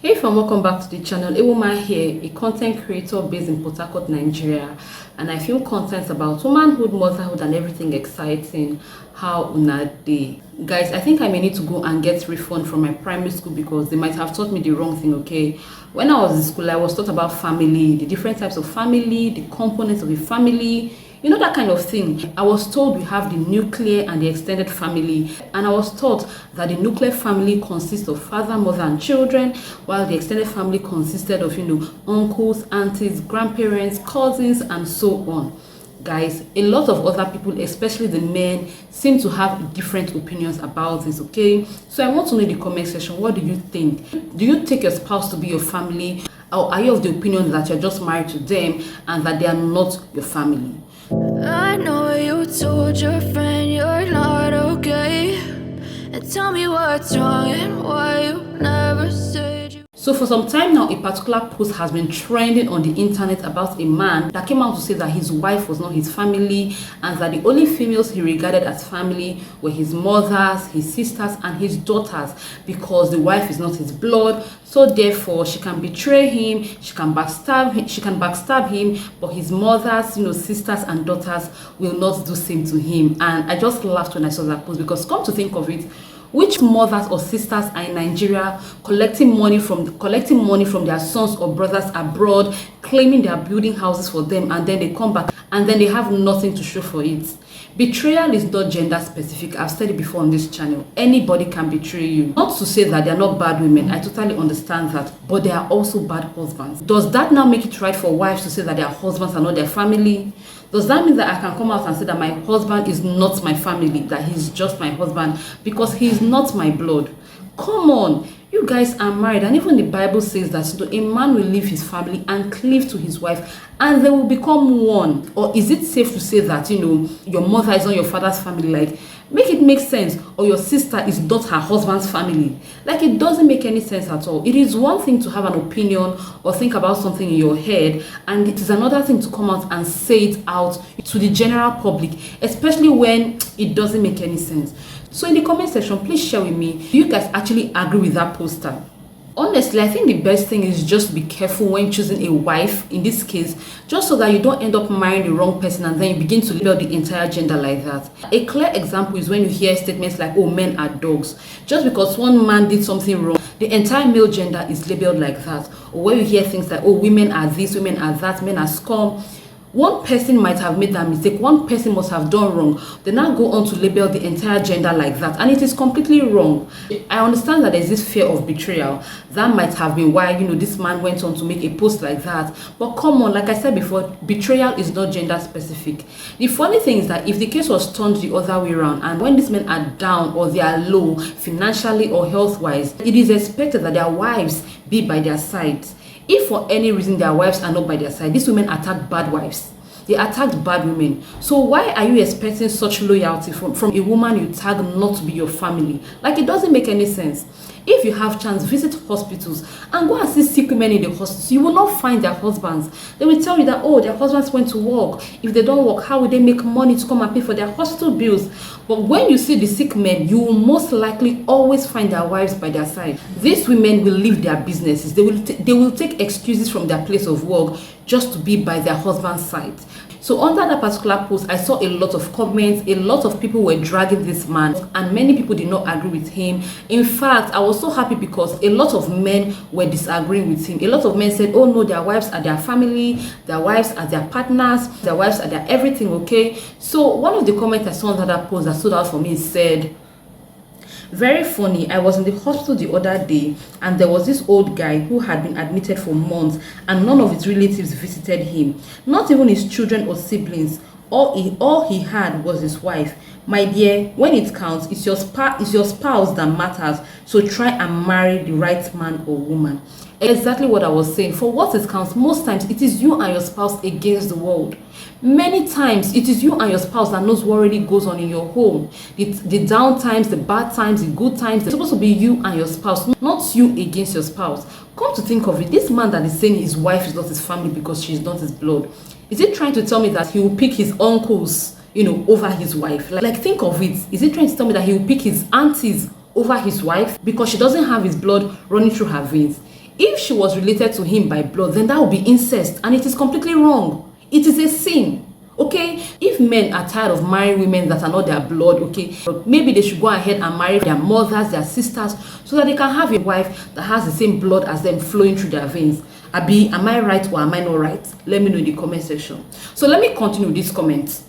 Hey fam, welcome back to the channel. Ewoma here, a content creator based in Port Harcourt, Nigeria, and I film content about womanhood, motherhood, and everything exciting. How una day, guys? I think I may need to go and get refund from my primary school because they might have taught me the wrong thing. Okay, when I was in school, I was taught about family, the different types of family, the components of a family. You know, that kind of thing. I was told we have the nuclear and the extended family, and I was taught that the nuclear family consists of father, mother, and children, while the extended family consisted of, uncles, aunties, grandparents, cousins, and so on. Guys, a lot of other people, especially the men, seem to have different opinions about this. Okay, so I want to know in the comment section, what do you think? Do you take your spouse to be your family, or are you of the opinion that you're just married to them and that they are not your family? I know you told your friend you're not okay, and tell me what's wrong and why you never said you. So for some time now, a particular post has been trending on the internet about a man that came out to say that his wife was not his family, and that the only females he regarded as family were his mothers, his sisters, and his daughters, because the wife is not his blood. So therefore, she can betray him, she can backstab him, but his mothers, sisters and daughters will not do same to him. And I just laughed when I saw that post, because come to think of it, which mothers or sisters are in Nigeria collecting money from their sons or brothers abroad, claiming they are building houses for them, and then they come back and then they have nothing to show for it? Betrayal is not gender specific. I've said it before on this channel. Anybody can betray you. Not to say that they are not bad women. I totally understand that. But they are also bad husbands. Does that now make it right for wives to say that their husbands are not their family? Does that mean that I can come out and say that my husband is not my family, that he's just my husband because he's not my blood? Come on. You guys are married, and even the Bible says that a man will leave his family and cleave to his wife, and they will become one. Or is it safe to say that your mother is not your father's family? Like, make it make sense. Or your sister is not her husband's family. Like, it doesn't make any sense at all. It is one thing to have an opinion or think about something in your head, and it is another thing to come out and say it out to the general public, especially when it doesn't make any sense. So in the comment section, please share with me, do you guys actually agree with that poster? Honestly, I think the best thing is just be careful when choosing a wife, in this case, just so that you don't end up marrying the wrong person and then you begin to label the entire gender like that. A clear example is when you hear statements like, oh, men are dogs. Just because one man did something wrong, the entire male gender is labeled like that. Or when you hear things like, oh, women are this, women are that, men are scum. One person might have made that mistake, one person must have done wrong. They now go on to label the entire gender like that, and it is completely wrong. I understand that there's this fear of betrayal. That might have been why, this man went on to make a post like that. But come on, like I said before, betrayal is not gender specific. The funny thing is that if the case was turned the other way around, and when these men are down or they are low financially or health-wise, it is expected that their wives be by their side. If for any reason their wives are not by their side, these women attack bad wives. They attacked bad women. So why are you expecting such loyalty from a woman you tag not to be your family? Like, it doesn't make any sense. If you have chance, visit hospitals and go and see sick women in the hospitals. You will not find their husbands. They will tell you that, oh, their husbands went to work. If they don't work, how will they make money to come and pay for their hospital bills? But when you see the sick men, you will most likely always find their wives by their side. These women will leave their businesses. They will take excuses from their place of work just to be by their husband's side. So under that particular post, I saw a lot of comments. A lot of people were dragging this man, and many people did not agree with him. In fact, I was so happy because a lot of men were disagreeing with him. A lot of men said, oh no, their wives are their family, their wives are their partners, their wives are their everything, okay? So one of the comments I saw under that post that stood out for me said, very funny, I was in the hospital the other day and there was this old guy who had been admitted for months and none of his relatives visited him, not even his children or siblings. All he had was his wife. My dear, when it counts, it's your spouse that matters. So try and marry the right man or woman. Exactly what I was saying. For what it counts, most times it is you and your spouse against the world. Many times it is you and your spouse that knows what really goes on in your home. The down times, the bad times, the good times. It's supposed to be you and your spouse, not you against your spouse. Come to think of it, this man that is saying his wife is not his family because she is not his blood, is he trying to tell me that he will pick his uncles, over his wife? Like, think of it. Is he trying to tell me that he will pick his aunties over his wife because she doesn't have his blood running through her veins? If she was related to him by blood, then that would be incest, and it is completely wrong. It is a sin. Okay, if men are tired of marrying women that are not their blood, okay, maybe they should go ahead and marry their mothers, their sisters, so that they can have a wife that has the same blood as them flowing through their veins. Abi, am I right or am I not right? Let me know in the comment section. So let me continue with this comment.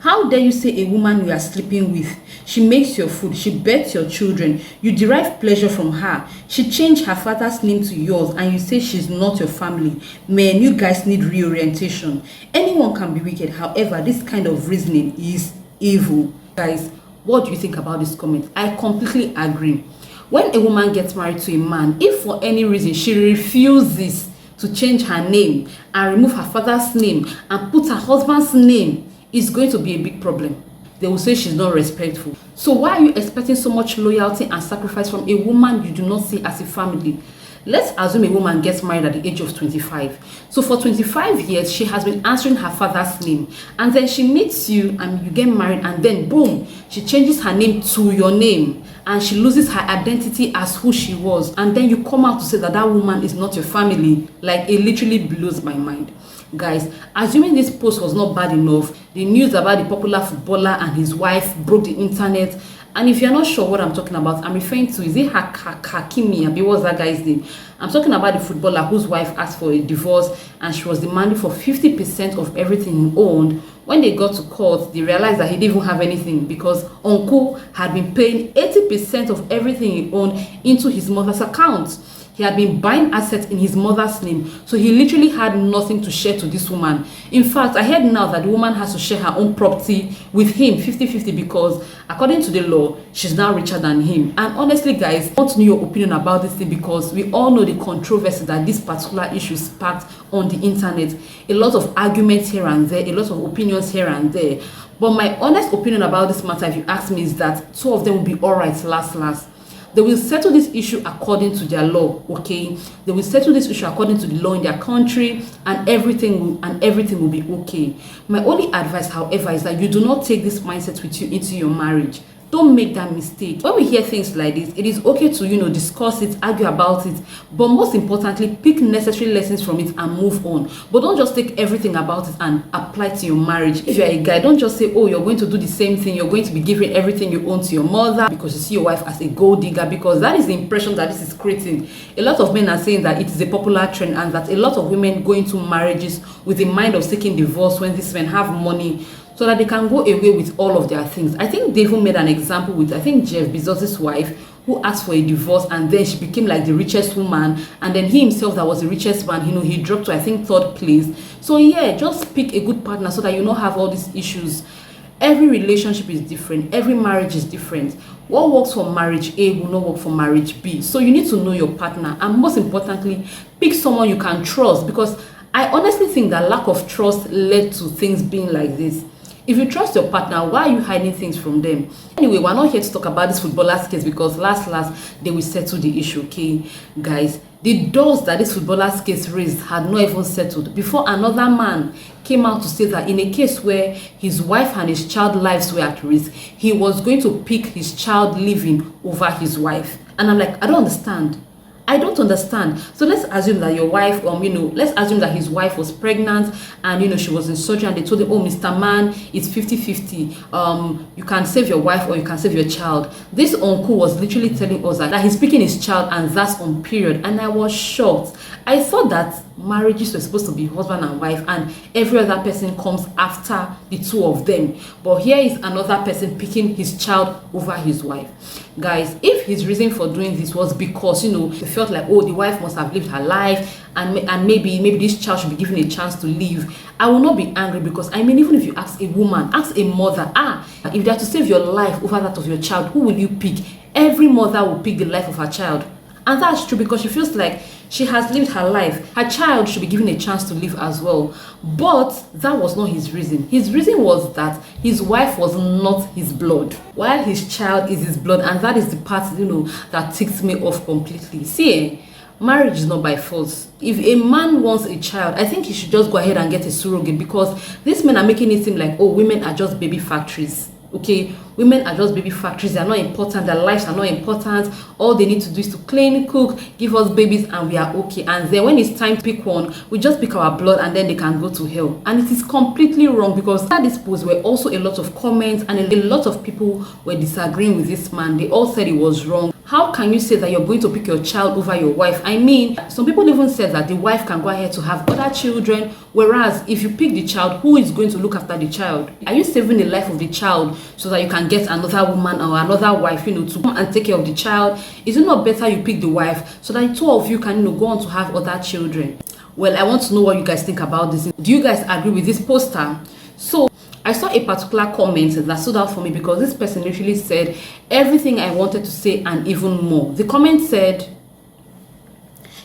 How dare you say a woman you are sleeping with, she makes your food, she births your children, you derive pleasure from her, she changed her father's name to yours, and you say she's not your family? Man, you guys need reorientation. Anyone can be wicked, however, this kind of reasoning is evil. Guys, what do you think about this comment? I completely agree. When a woman gets married to a man, if for any reason she refuses to change her name and remove her father's name and put her husband's name, it's going to be a big problem. They will say she's not respectful. So why are you expecting so much loyalty and sacrifice from a woman you do not see as a family? Let's assume a woman gets married at the age of 25. So for 25 years, she has been answering her father's name. And then she meets you and you get married, and then boom, she changes her name to your name. And she loses her identity as who she was. And then you come out to say that that woman is not your family. Like, it literally blows my mind. Guys, assuming this post was not bad enough, the news about the popular footballer and his wife broke the internet. And if you're not sure what I'm talking about, I'm referring to, is it Hakimi? What's that guy's name? I'm talking about the footballer whose wife asked for a divorce and she was demanding for 50% of everything he owned. When they got to court, they realized that he didn't even have anything because Uncle had been paying 80% of everything he owned into his mother's account. He had been buying assets in his mother's name, so he literally had nothing to share to this woman. In fact, I heard now that the woman has to share her own property with him 50-50 because according to the law, she's now richer than him. And honestly, guys, I want to know your opinion about this thing because we all know the controversy that this particular issue sparked on the internet. A lot of arguments here and there, a lot of opinions here and there. But my honest opinion about this matter, if you ask me, is that two of them will be alright last. They will settle this issue according to their law, okay? They will settle this issue according to the law in their country, and everything will be okay. My only advice, however, is that you do not take this mindset with you into your marriage. Don't make that mistake. When we hear things like this, it is okay to, discuss it, argue about it, but most importantly, pick necessary lessons from it and move on. But don't just take everything about it and apply it to your marriage. If you're a guy, don't just say, oh, you're going to do the same thing. You're going to be giving everything you own to your mother because you see your wife as a gold digger, because that is the impression that this is creating. A lot of men are saying that it is a popular trend and that a lot of women go into marriages with the mind of seeking divorce when these men have money, so that they can go away with all of their things. I think they even made an example with, I think, Jeff Bezos' wife, who asked for a divorce, and then she became like the richest woman, and then he himself, that was the richest man, he dropped to, I think, 3rd place. So yeah, just pick a good partner so that you don't have all these issues. Every relationship is different. Every marriage is different. What works for marriage A will not work for marriage B. So you need to know your partner, and most importantly, pick someone you can trust, because I honestly think that lack of trust led to things being like this. If you trust your partner, why are you hiding things from them? Anyway, we're not here to talk about this footballer's case because last, they will settle the issue, okay? Guys, the doors that this footballer's case raised had not even settled before another man came out to say that in a case where his wife and his child lives were at risk, he was going to pick his child living over his wife. And I'm like, I don't understand. So let's assume that your wife, let's assume that his wife was pregnant and, she was in surgery and they told him, oh, Mr. Man, it's 50-50. You can save your wife or you can save your child. This uncle was literally telling us that he's picking his child and that's on period. And I was shocked. I thought that marriages were supposed to be husband and wife and every other person comes after the two of them. But here is another person picking his child over his wife. Guys, if his reason for doing this was because, they felt like, oh, the wife must have lived her life and maybe this child should be given a chance to live, I will not be angry, because even if you ask a woman, ask a mother, if they are to save your life over that of your child, who will you pick? Every mother will pick the life of her child. And that's true, because she feels like she has lived her life. Her child should be given a chance to live as well. But that was not his reason. His reason was that his wife was not his blood, while his child is his blood. And that is the part, that ticks me off completely. See, marriage is not by force. If a man wants a child, I think he should just go ahead and get a surrogate, because these men are making it seem like, oh, women are just baby factories. Okay, women are just baby factories. They are not important. Their lives are not important. All they need to do is to clean, cook, give us babies, and we are okay. And then when it's time to pick one, we just pick our blood and then they can go to hell. And it is completely wrong, because at this post were also a lot of comments and a lot of people were disagreeing with this man. They all said it was wrong. How can you say that you're going to pick your child over your wife? I mean, some people even said that the wife can go ahead to have other children, whereas if you pick the child, who is going to look after the child? Are you saving the life of the child so that you can get another woman or another wife, to come and take care of the child? Is it not better you pick the wife so that the two of you can, go on to have other children? Well, I want to know what you guys think about this. Do you guys agree with this poster? So I saw a particular comment that stood out for me, because this person literally said everything I wanted to say and even more. The comment said,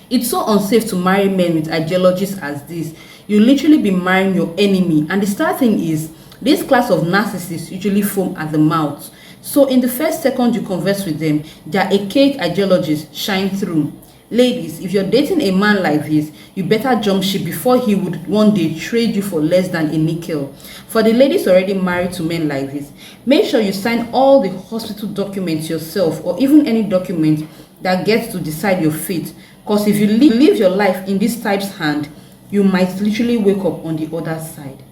"It's so unsafe to marry men with ideologies as this. You literally be marrying your enemy." And the sad thing is, this class of narcissists usually foam at the mouth. So in the first second you converse with them, their archaic ideologies shine through. Ladies, if you're dating a man like this, you better jump ship before he would one day trade you for less than a nickel. For the ladies already married to men like this, make sure you sign all the hospital documents yourself, or even any document that gets to decide your fate. Because if you live your life in this type's hand, you might literally wake up on the other side.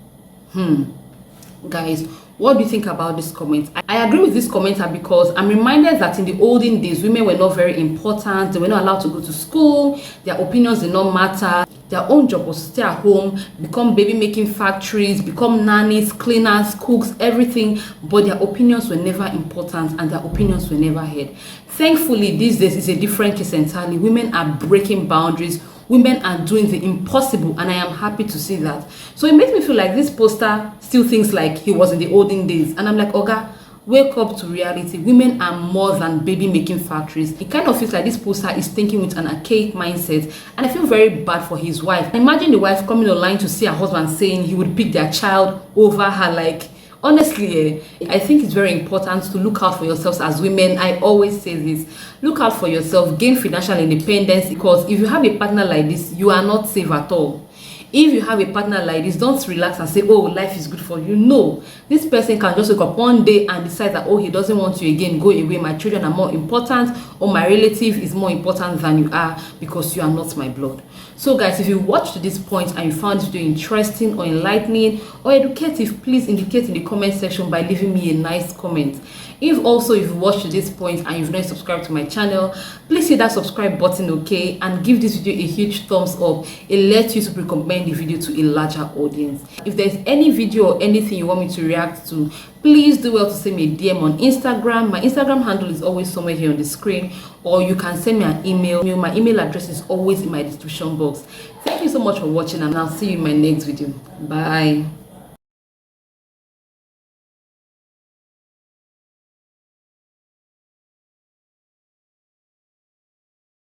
Guys, what do you think about this comment? I agree with this commenter, because I'm reminded that in the olden days, women were not very important. They were not allowed to go to school. Their opinions did not matter. Their own job was to stay at home, become baby making factories, become nannies, cleaners, cooks, everything. But their opinions were never important and their opinions were never heard. Thankfully, these days is a different case entirely. Women are breaking boundaries. Women are doing the impossible, and I am happy to see that. So it makes me feel like this poster still thinks like he was in the olden days. And I'm like, Oga, wake up to reality. Women are more than baby making factories. It kind of feels like this poster is thinking with an archaic mindset, and I feel very bad for his wife. Imagine the wife coming online to see her husband saying he would pick their child over her. Like, honestly, I think it's very important to look out for yourselves as women. I always say this: look out for yourself, gain financial independence, because if you have a partner like this, you are not safe at all. If you have a partner like this, don't relax and say, oh, life is good for you. No, this person can just wake up one day and decide that, oh, he doesn't want you again, go away, my children are more important, or my relative is more important than you are, because you are not my blood. So guys, if you watched to this point and you found this video interesting or enlightening or educative, please indicate in the comment section by leaving me a nice comment. If you watched to this point and you've not subscribed to my channel, please hit that subscribe button, okay, and give this video a huge thumbs up. It lets YouTube recommend the video to a larger audience. If there's any video or anything you want me to react to, please do well to send me a DM on Instagram. My Instagram handle is always somewhere here on the screen, or you can send me an email. My email address is always in my description box. Thank you so much for watching, and I'll see you in my next video. Bye.